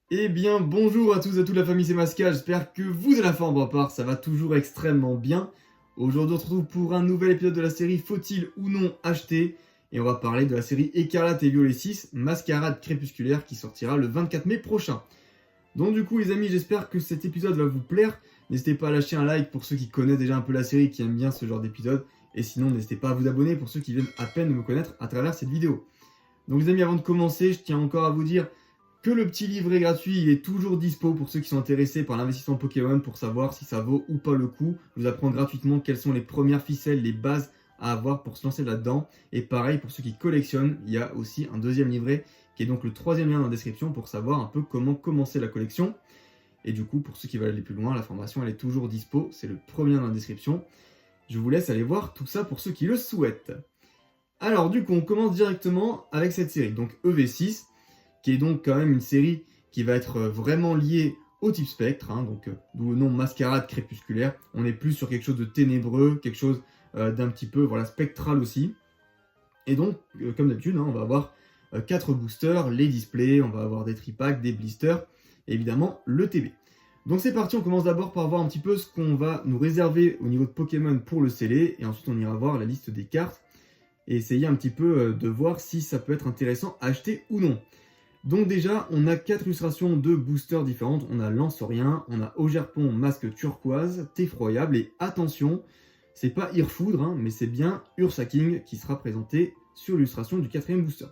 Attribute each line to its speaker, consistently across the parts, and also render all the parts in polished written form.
Speaker 1: Eh bien, bonjour à tous et à toute la famille, c'est Masca, j'espère que vous allez la forme, pour ma part, ça va toujours extrêmement bien. Aujourd'hui, on se retrouve pour un nouvel épisode de la série Faut-il ou non acheter? Et on va parler de la série Écarlate et Violet 6, Mascarade crépusculaire, qui sortira le 24 mai prochain. Donc du coup les amis, j'espère que cet épisode va vous plaire. N'hésitez pas à lâcher un like pour ceux qui connaissent déjà un peu la série, qui aiment bien ce genre d'épisode. Et sinon, n'hésitez pas à vous abonner pour ceux qui viennent à peine de me connaître à travers cette vidéo. Donc les amis, avant de commencer, je tiens encore à vous dire que le petit livret gratuit, il est toujours dispo pour ceux qui sont intéressés par l'investissement Pokémon pour savoir si ça vaut ou pas le coup. Je vous apprends gratuitement quelles sont les premières ficelles, les bases à avoir pour se lancer là-dedans. Et pareil, pour ceux qui collectionnent, il y a aussi un deuxième livret qui est donc le troisième lien dans la description pour savoir un peu comment commencer la collection. Et du coup, pour ceux qui veulent aller plus loin, la formation elle est toujours dispo, c'est le premier lien dans la description. Je vous laisse aller voir tout ça pour ceux qui le souhaitent. Alors du coup, on commence directement avec cette série, donc EV6, qui est donc quand même une série qui va être vraiment liée au type spectre, donc d'où le nom Mascarade crépusculaire. On est plus sur quelque chose de ténébreux, quelque chose d'un petit peu spectral aussi. Et donc, comme d'habitude, on va avoir 4 boosters, les displays, on va avoir des tripacks, des blisters, et évidemment le TB. Donc c'est parti, on commence d'abord par voir un petit peu ce qu'on va nous réserver au niveau de Pokémon pour le sceller, et ensuite on ira voir la liste des cartes, et essayer un petit peu de voir si ça peut être intéressant à acheter ou non. Donc déjà, on a 4 illustrations de boosters différentes, on a Lanceurien, on a Augerpon, Masque Turquoise, Effroyable, et attention, c'est pas Irfoudre, mais c'est bien Ursaking qui sera présenté sur l'illustration du 4ème booster.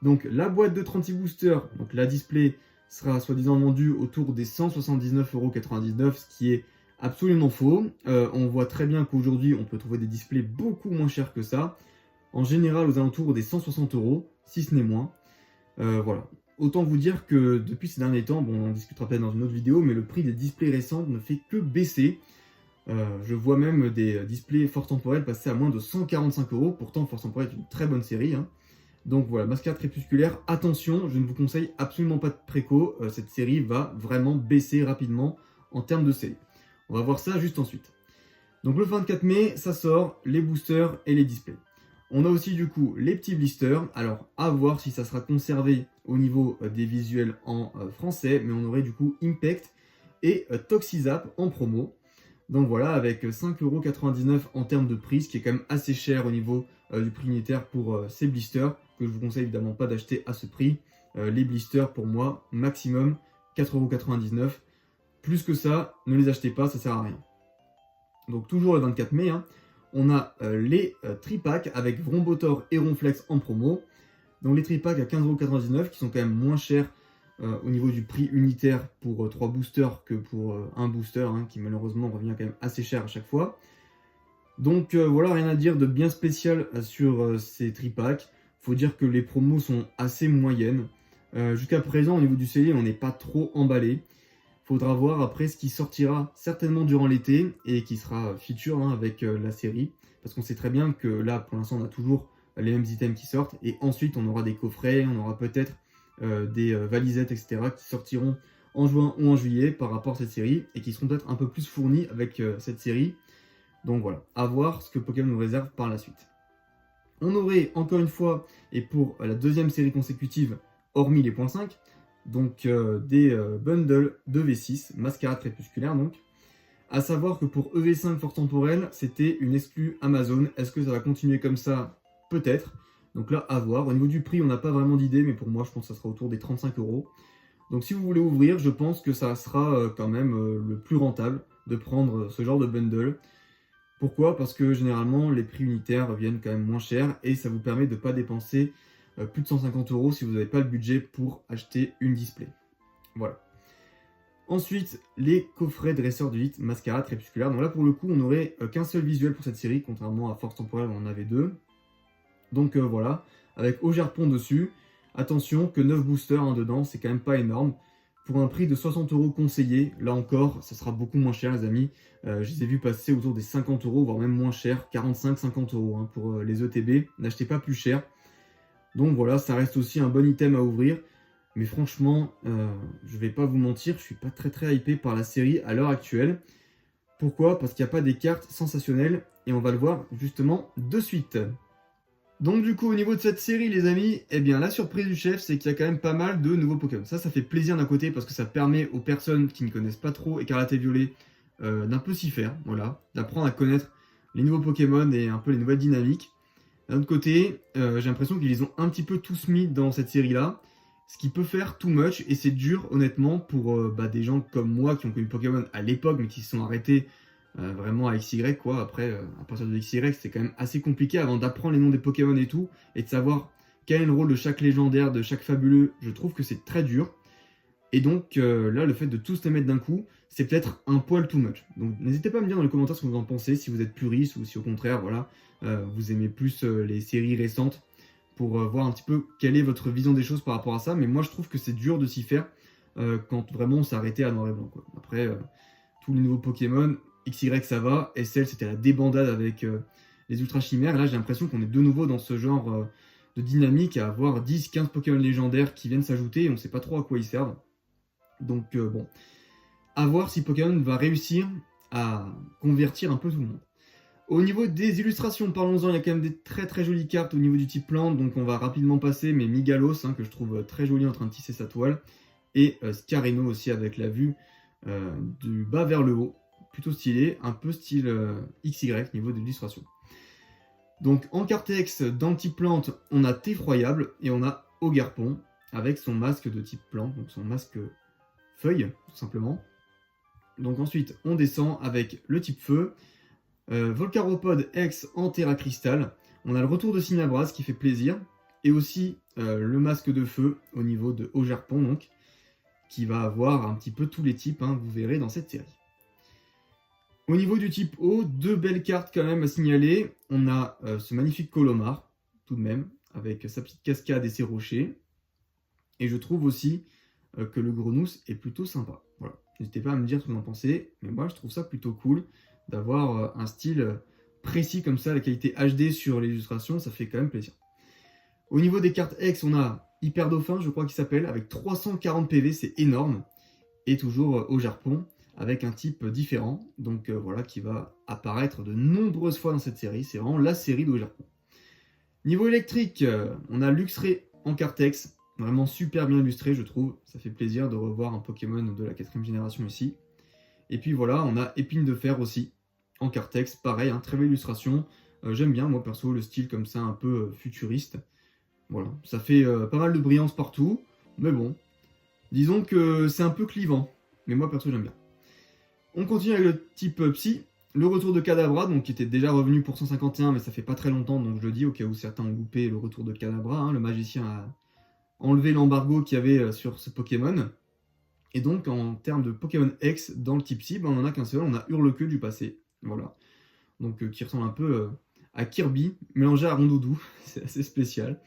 Speaker 1: Donc la boîte de 36 boosters, donc la display, sera soi-disant vendue autour des 179,99€, ce qui est absolument faux. On voit très bien qu'aujourd'hui, on peut trouver des displays beaucoup moins chers que ça. En général, aux alentours des 160€, si ce n'est moins. Voilà. Autant vous dire que depuis ces derniers temps, bon, on en discutera peut-être dans une autre vidéo, mais le prix des displays récents ne fait que baisser. Je vois même des displays Force Temporelle passer à moins de 145€. Pourtant, Force Temporelle est une très bonne série. Donc voilà, Mascarade crépusculaire, attention, je ne vous conseille absolument pas de préco. Cette série va vraiment baisser rapidement en termes de série. On va voir ça juste ensuite. Donc le 24 mai, ça sort, les boosters et les displays. On a aussi du coup les petits blisters. Alors à voir si ça sera conservé au niveau des visuels en français. Mais on aurait du coup Impact et Toxizap en promo. Donc voilà, avec 5,99€ en termes de prix, ce qui est quand même assez cher au niveau du prix unitaire pour ces blisters, que je vous conseille évidemment pas d'acheter à ce prix. Les blisters, pour moi, maximum 4,99€. Plus que ça, ne les achetez pas, ça sert à rien. Donc toujours le 24 mai, on a les tripacks avec Vrombotor et Ronflex en promo. Donc les tripacks à 15,99€ qui sont quand même moins chers au niveau du prix unitaire pour 3 boosters que pour un booster, qui malheureusement revient quand même assez cher à chaque fois. Donc voilà, rien à dire de bien spécial sur ces tripacks. Faut dire que les promos sont assez moyennes. Jusqu'à présent, au niveau du scellé, on n'est pas trop emballé. Faudra voir après ce qui sortira certainement durant l'été et qui sera feature avec la série. Parce qu'on sait très bien que là, pour l'instant, on a toujours les mêmes items qui sortent. Et ensuite, on aura des coffrets, on aura peut-être des valisettes, etc. qui sortiront en juin ou en juillet par rapport à cette série et qui seront peut-être un peu plus fournis avec cette série. Donc voilà, à voir ce que Pokémon nous réserve par la suite. On aurait encore une fois, et pour la deuxième série consécutive, hormis les points 5, donc des bundles de V6, Mascarade crépusculaire donc. À savoir que pour EV5 Force Temporelle, c'était une exclue Amazon. Est-ce que ça va continuer comme ça? Peut-être. Donc là, à voir. Au niveau du prix, on n'a pas vraiment d'idée, mais pour moi, je pense que ça sera autour des 35€. Donc si vous voulez ouvrir, je pense que ça sera quand même le plus rentable de prendre ce genre de bundle. Pourquoi? Parce que généralement, les prix unitaires reviennent quand même moins chers et ça vous permet de ne pas dépenser plus de 150€ si vous n'avez pas le budget pour acheter une display. Voilà. Ensuite, les coffrets dresseurs d'élite Mascarade crépusculaire. Donc là, pour le coup, on n'aurait qu'un seul visuel pour cette série, contrairement à Force Temporelle où on en avait deux. Donc voilà, avec Augerpon dessus. Attention que 9 boosters dedans, c'est quand même pas énorme. Pour un prix de 60€ conseillé, là encore, ça sera beaucoup moins cher les amis. Je les ai vus passer autour des 50€, voire même moins cher, 45-50€ pour les ETB. N'achetez pas plus cher. Donc voilà, ça reste aussi un bon item à ouvrir. Mais franchement, je vais pas vous mentir, je suis pas très hypé par la série à l'heure actuelle. Pourquoi? Parce qu'il n'y a pas des cartes sensationnelles et on va le voir justement de suite. Donc du coup, au niveau de cette série, les amis, eh bien la surprise du chef, c'est qu'il y a quand même pas mal de nouveaux Pokémon. Ça fait plaisir d'un côté parce que ça permet aux personnes qui ne connaissent pas trop Écarlate et Violet d'un peu s'y faire, voilà, d'apprendre à connaître les nouveaux Pokémon et un peu les nouvelles dynamiques. D'un autre côté, j'ai l'impression qu'ils les ont un petit peu tous mis dans cette série-là, ce qui peut faire too much, et c'est dur, honnêtement, pour des gens comme moi qui ont connu Pokémon à l'époque, mais qui se sont arrêtés vraiment à XY, quoi. Après, à partir de XY, c'était quand même assez compliqué avant d'apprendre les noms des Pokémon et tout, et de savoir quel est le rôle de chaque légendaire, de chaque fabuleux. Je trouve que c'est très dur. Et donc là, le fait de tous les mettre d'un coup, c'est peut-être un poil too much. Donc n'hésitez pas à me dire dans les commentaires ce que vous en pensez, si vous êtes puriste ou si au contraire, voilà, vous aimez plus les séries récentes, pour voir un petit peu quelle est votre vision des choses par rapport à ça. Mais moi, je trouve que c'est dur de s'y faire quand vraiment on s'est arrêté à noir et blanc, quoi. Après, tous les nouveaux Pokémon, XY ça va, SL c'était la débandade avec les Ultra Chimères. Et là, j'ai l'impression qu'on est de nouveau dans ce genre de dynamique à avoir 10-15 Pokémon légendaires qui viennent s'ajouter et on sait pas trop à quoi ils servent. Donc bon, à voir si Pokémon va réussir à convertir un peu tout le monde. Au niveau des illustrations, parlons-en, il y a quand même des très très jolies cartes au niveau du type plante, donc on va rapidement passer, mais Migalos, que je trouve très joli en train de tisser sa toile, et Scarino aussi avec la vue du bas vers le haut, plutôt stylé, un peu style XY niveau de l'illustration. Donc en Cartex, dans le type plante, on a Effroyable, et on a Ogarpon, avec son masque de type plante, donc son masque feuille, tout simplement. Donc ensuite, on descend avec le type feu, Volcaropod X en Terra Cristal. On a le retour de Cinabras qui fait plaisir. Et aussi le masque de feu au niveau de Ogerpon, donc, qui va avoir un petit peu tous les types, vous verrez dans cette série. Au niveau du type eau, deux belles cartes quand même à signaler. On a ce magnifique Colomar, tout de même, avec sa petite cascade et ses rochers. Et je trouve aussi que le Grenousse est plutôt sympa. Voilà. N'hésitez pas à me dire ce que vous en pensez, mais moi je trouve ça plutôt cool d'avoir un style précis comme ça, la qualité HD sur l'illustration, ça fait quand même plaisir. Au niveau des cartes X, on a Hyper Dauphin, je crois qu'il s'appelle, avec 340 PV, c'est énorme. Et toujours Ogerpon, avec un type différent, donc voilà, qui va apparaître de nombreuses fois dans cette série. C'est vraiment la série d'Ogerpon. Niveau électrique, on a Luxray en carte X, vraiment super bien illustré, je trouve. Ça fait plaisir de revoir un Pokémon de la 4ème génération ici. Et puis voilà, on a Épine de Fer aussi, en Cartex, pareil, très belle illustration. J'aime bien, moi perso, le style comme ça, un peu futuriste. Voilà, ça fait pas mal de brillance partout, mais bon, disons que c'est un peu clivant, mais moi perso, j'aime bien. On continue avec le type Psy, le retour de Kadabra, donc qui était déjà revenu pour 151, mais ça fait pas très longtemps, donc je le dis, au cas où certains ont loupé le retour de Kadabra, le magicien a enlevé l'embargo qu'il y avait sur ce Pokémon. Et donc, en termes de Pokémon X, dans le type Psy, on n'en a qu'un seul, on a Hurle-Queue du passé. Voilà. Donc, qui ressemble un peu à Kirby, mélangé à Rondoudou. C'est assez spécial.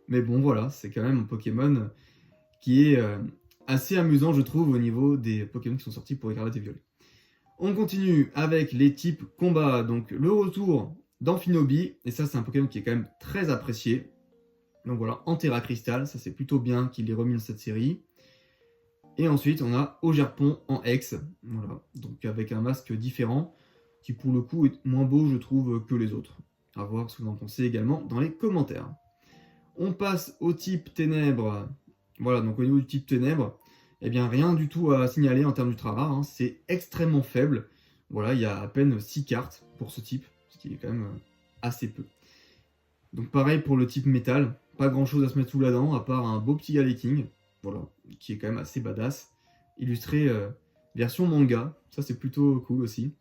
Speaker 1: Mais bon, voilà, c'est quand même un Pokémon qui est assez amusant, je trouve, au niveau des Pokémon qui sont sortis pour Écarlate et Violet. On continue avec les types combat. Donc, le retour d'Amphinobi. Et ça, c'est un Pokémon qui est quand même très apprécié. Donc voilà, en Terra Cristal, ça c'est plutôt bien qu'il ait remis dans cette série. Et ensuite, on a Ogerpon en X, voilà, donc avec un masque différent, qui pour le coup est moins beau, je trouve, que les autres. À voir ce que vous en pensez également dans les commentaires. On passe au type Ténèbres. Voilà, donc au niveau du type Ténèbres, eh bien rien du tout à signaler en termes d'ultra rare, c'est extrêmement faible. Voilà, il y a à peine 6 cartes pour ce type, ce qui est quand même assez peu. Donc pareil pour le type métal, pas grand chose à se mettre sous la dent, à part un beau petit Galeking. Voilà, qui est quand même assez badass, illustré version manga, ça c'est plutôt cool aussi.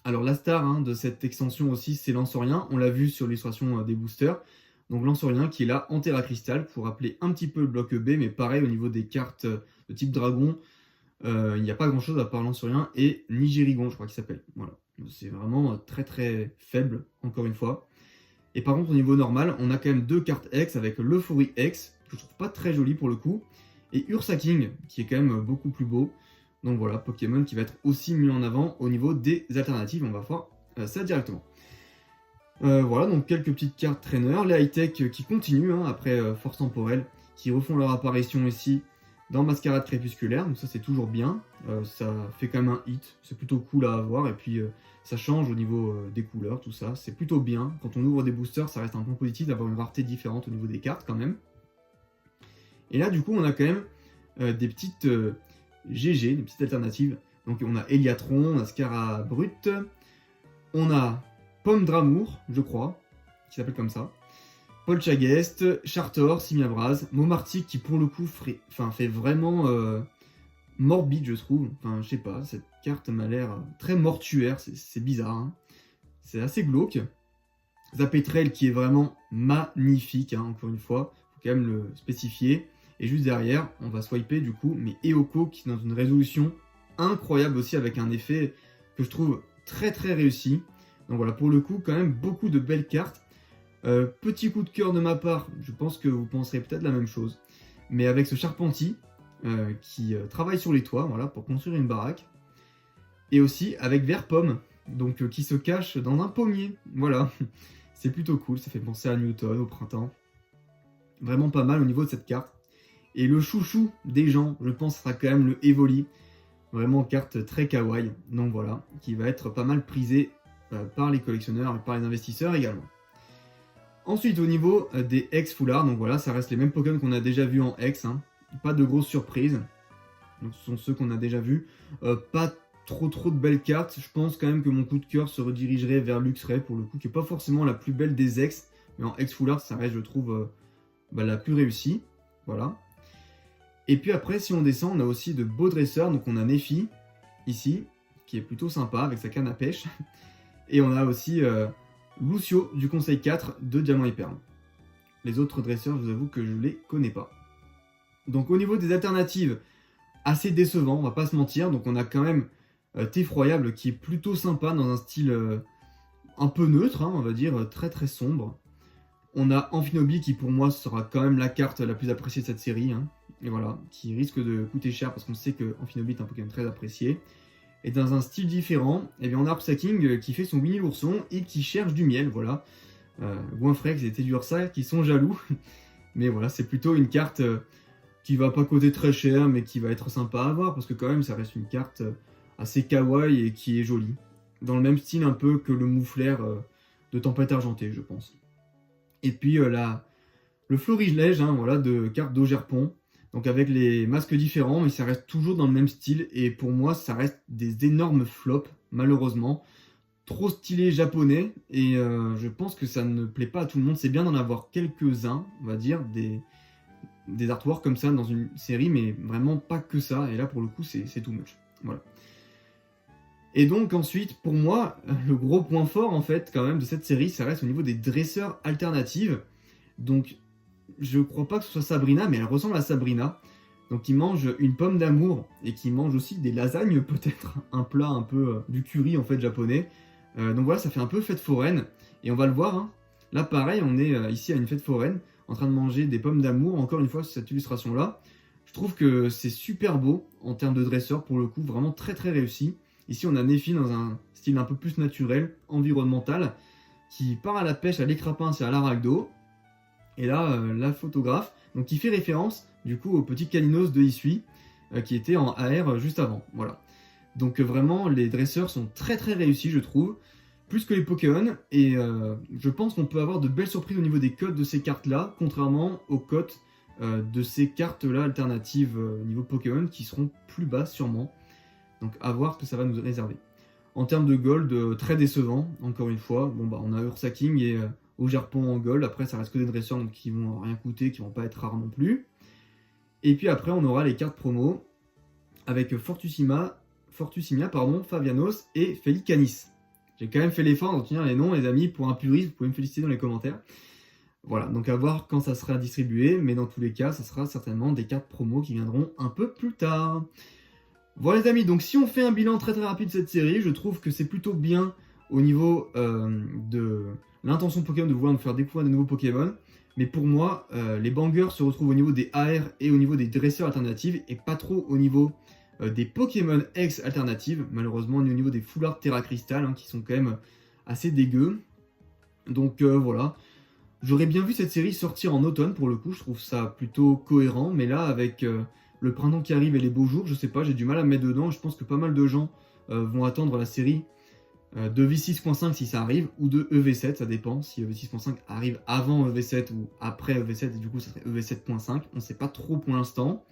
Speaker 1: Alors la star de cette extension aussi, c'est Lansorien, on l'a vu sur l'illustration des boosters, donc Lansorien qui est là en Terra Cristal pour rappeler un petit peu le bloc B, mais pareil au niveau des cartes de type dragon, il n'y a pas grand chose à part Lansorien et Nigirigon, je crois qu'il s'appelle. Voilà, c'est vraiment très très faible, encore une fois. Et par contre au niveau normal, on a quand même deux cartes X avec l'Euphorie X, que je trouve pas très joli pour le coup, et Ursaking, qui est quand même beaucoup plus beau. Donc voilà, Pokémon qui va être aussi mis en avant au niveau des alternatives, on va voir ça directement. Voilà, donc quelques petites cartes traîneurs, les high-tech qui continuent, après Force Temporelle, qui refont leur apparition ici dans Mascarade Crépusculaire, donc ça c'est toujours bien, ça fait quand même un hit, c'est plutôt cool à avoir, et puis ça change au niveau des couleurs, tout ça, c'est plutôt bien. Quand on ouvre des boosters, ça reste un point positif d'avoir une rareté différente au niveau des cartes quand même. Et là du coup on a quand même des petites GG, des petites alternatives. Donc on a Eliatron, on a Scarabrut, on a Pomme Dramour, je crois, qui s'appelle comme ça, Polchagest, Chartor, Simiabraz, Momartic qui pour le coup fait vraiment morbide je trouve, enfin je sais pas, cette carte m'a l'air très mortuaire, c'est bizarre, hein. C'est assez glauque. Zapetrel qui est vraiment magnifique, hein, encore une fois, faut quand même le spécifier. Et juste derrière, on va swiper du coup, mais Eoko qui est dans une résolution incroyable aussi, avec un effet que je trouve très très réussi. Donc voilà, pour le coup, quand même beaucoup de belles cartes. Petit coup de cœur de ma part, je pense que vous penserez peut-être la même chose, mais avec ce Charpentier qui travaille sur les toits, voilà, pour construire une baraque, et aussi avec Vert-Pomme, donc qui se cache dans un pommier, voilà. C'est plutôt cool, ça fait penser à Newton au printemps. Vraiment pas mal au niveau de cette carte. Et le chouchou des gens, je pense, sera quand même le Evoli. Vraiment carte très kawaii, donc voilà, qui va être pas mal prisé par les collectionneurs et par les investisseurs également. Ensuite, au niveau des Hex Foulard, donc voilà, ça reste les mêmes Pokémon qu'on a déjà vus en Hex, hein. Pas de grosses surprises. Donc ce sont ceux qu'on a déjà vus. Pas trop de belles cartes. Je pense quand même que mon coup de cœur se redirigerait vers Luxray, pour le coup, qui n'est pas forcément la plus belle des Hex, mais en Hex Foulard, ça reste, je trouve, la plus réussie. Voilà. Et puis après, si on descend, on a aussi de beaux dresseurs. Donc on a Nephi, ici, qui est plutôt sympa, avec sa canne à pêche. Et on a aussi Lucio, du Conseil 4, de Diamant et Perle. Les autres dresseurs, je vous avoue que je ne les connais pas. Donc au niveau des alternatives, assez décevant, on va pas se mentir. Donc on a quand même Teffroyable, qui est plutôt sympa, dans un style un peu neutre, hein, on va dire, très très sombre. On a Amphinobi, qui pour moi sera quand même la carte la plus appréciée de cette série, hein. Et voilà, qui risque de coûter cher parce qu'on sait que Amphinobi est un Pokémon très apprécié. Et dans un style différent, eh bien on a Upsacking qui fait son Winnie l'ourson et qui cherche du miel, voilà. Goinfrex et Tedursa qui sont jaloux. Mais voilà, c'est plutôt une carte qui va pas coûter très cher, mais qui va être sympa à avoir, parce que quand même ça reste une carte assez kawaii et qui est jolie. Dans le même style un peu que le Mouflair de Tempête Argentée, je pense. Et puis le Florilège, hein, voilà, de carte d'Augerpon. Donc avec les masques différents, mais ça reste toujours dans le même style. Et pour moi, ça reste des énormes flops, malheureusement. Trop stylé japonais. Et je pense que ça ne plaît pas à tout le monde. C'est bien d'en avoir quelques-uns, on va dire, des artworks comme ça dans une série, mais vraiment pas que ça. Et là, pour le coup, c'est too much. Voilà. Et donc ensuite, pour moi, le gros point fort, en fait, quand même, de cette série, ça reste au niveau des dresseurs alternatives. Donc, je crois pas que ce soit Sabrina, mais elle ressemble à Sabrina. Donc qui mange une pomme d'amour et qui mange aussi des lasagnes peut-être, un plat un peu du curry en fait japonais. Donc voilà, ça fait un peu fête foraine et on va le voir, hein. Là pareil, on est ici à une fête foraine en train de manger des pommes d'amour. Encore une fois, cette illustration là, je trouve que c'est super beau en termes de dresseur, pour le coup, vraiment très très réussi. Ici on a Nephi dans un style un peu plus naturel, environnemental, qui part à la pêche, à l'écrapin, c'est à l'Aragdo. Et là, la photographe, donc qui fait référence du coup au petit Calinos de Isui, qui était en AR juste avant. Voilà. Donc vraiment, les dresseurs sont très très réussis, je trouve, plus que les Pokémon. Et je pense qu'on peut avoir de belles surprises au niveau des codes de ces cartes-là, contrairement aux codes de ces cartes-là alternatives niveau Pokémon, qui seront plus bas sûrement. Donc à voir ce que ça va nous réserver. En termes de gold, très décevant, encore une fois. Bon bah on a Ursaking et Augerpon en gold. Après ça reste que des dresseurs, donc qui vont rien coûter, qui vont pas être rares non plus. Et puis après on aura les cartes promo avec Fortussimia, Fabianos et Felicanis. J'ai quand même fait l'effort de retenir les noms, les amis, pour un puriste, vous pouvez me féliciter dans les commentaires. Voilà, donc à voir quand ça sera distribué, mais dans tous les cas, ça sera certainement des cartes promo qui viendront un peu plus tard. Voilà les amis, donc si on fait un bilan très très rapide de cette série, je trouve que c'est plutôt bien au niveau de l'intention Pokémon de vouloir nous faire découvrir de nouveaux Pokémon. Mais pour moi, les bangers se retrouvent au niveau des AR et au niveau des dresseurs alternatives, et pas trop au niveau des Pokémon X alternatives, malheureusement, ni au niveau des foulards Terra Crystal, hein, qui sont quand même assez dégueux. Donc voilà. J'aurais bien vu cette série sortir en automne, pour le coup, je trouve ça plutôt cohérent, mais là, avec le printemps qui arrive et les beaux jours, je sais pas, j'ai du mal à me mettre dedans. Je pense que pas mal de gens vont attendre la série de V6.5 si ça arrive, ou de EV7, ça dépend, si EV6.5 arrive avant EV7 ou après EV7, et du coup ça serait EV7.5, on sait pas trop pour l'instant,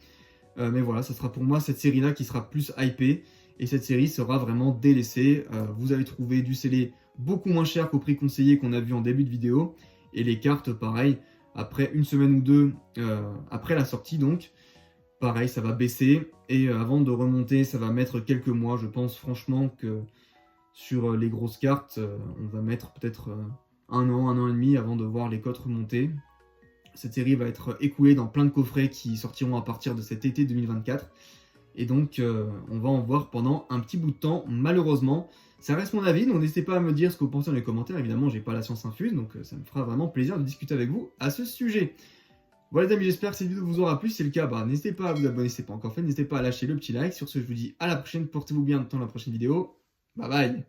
Speaker 1: mais voilà, ça sera pour moi cette série-là qui sera plus hypée, et cette série sera vraiment délaissée. Vous avez trouvé du scellé beaucoup moins cher qu'au prix conseillé qu'on a vu en début de vidéo, et les cartes, pareil, après une semaine ou deux, après la sortie donc, pareil, ça va baisser, et avant de remonter, ça va mettre quelques mois, je pense franchement que sur les grosses cartes, on va mettre peut-être un an et demi avant de voir les cotes remonter. Cette série va être écoulée dans plein de coffrets qui sortiront à partir de cet été 2024. Et donc, on va en voir pendant un petit bout de temps, malheureusement. Ça reste mon avis, donc n'hésitez pas à me dire ce que vous pensez dans les commentaires. Évidemment, j'ai pas la science infuse, donc ça me fera vraiment plaisir de discuter avec vous à ce sujet. Voilà les amis, j'espère que cette vidéo vous aura plu. Si c'est le cas, n'hésitez pas à vous abonner si ce n'est pas encore fait. N'hésitez pas à lâcher le petit like. Sur ce, je vous dis à la prochaine. Portez-vous bien, dans la prochaine vidéo. Bye bye.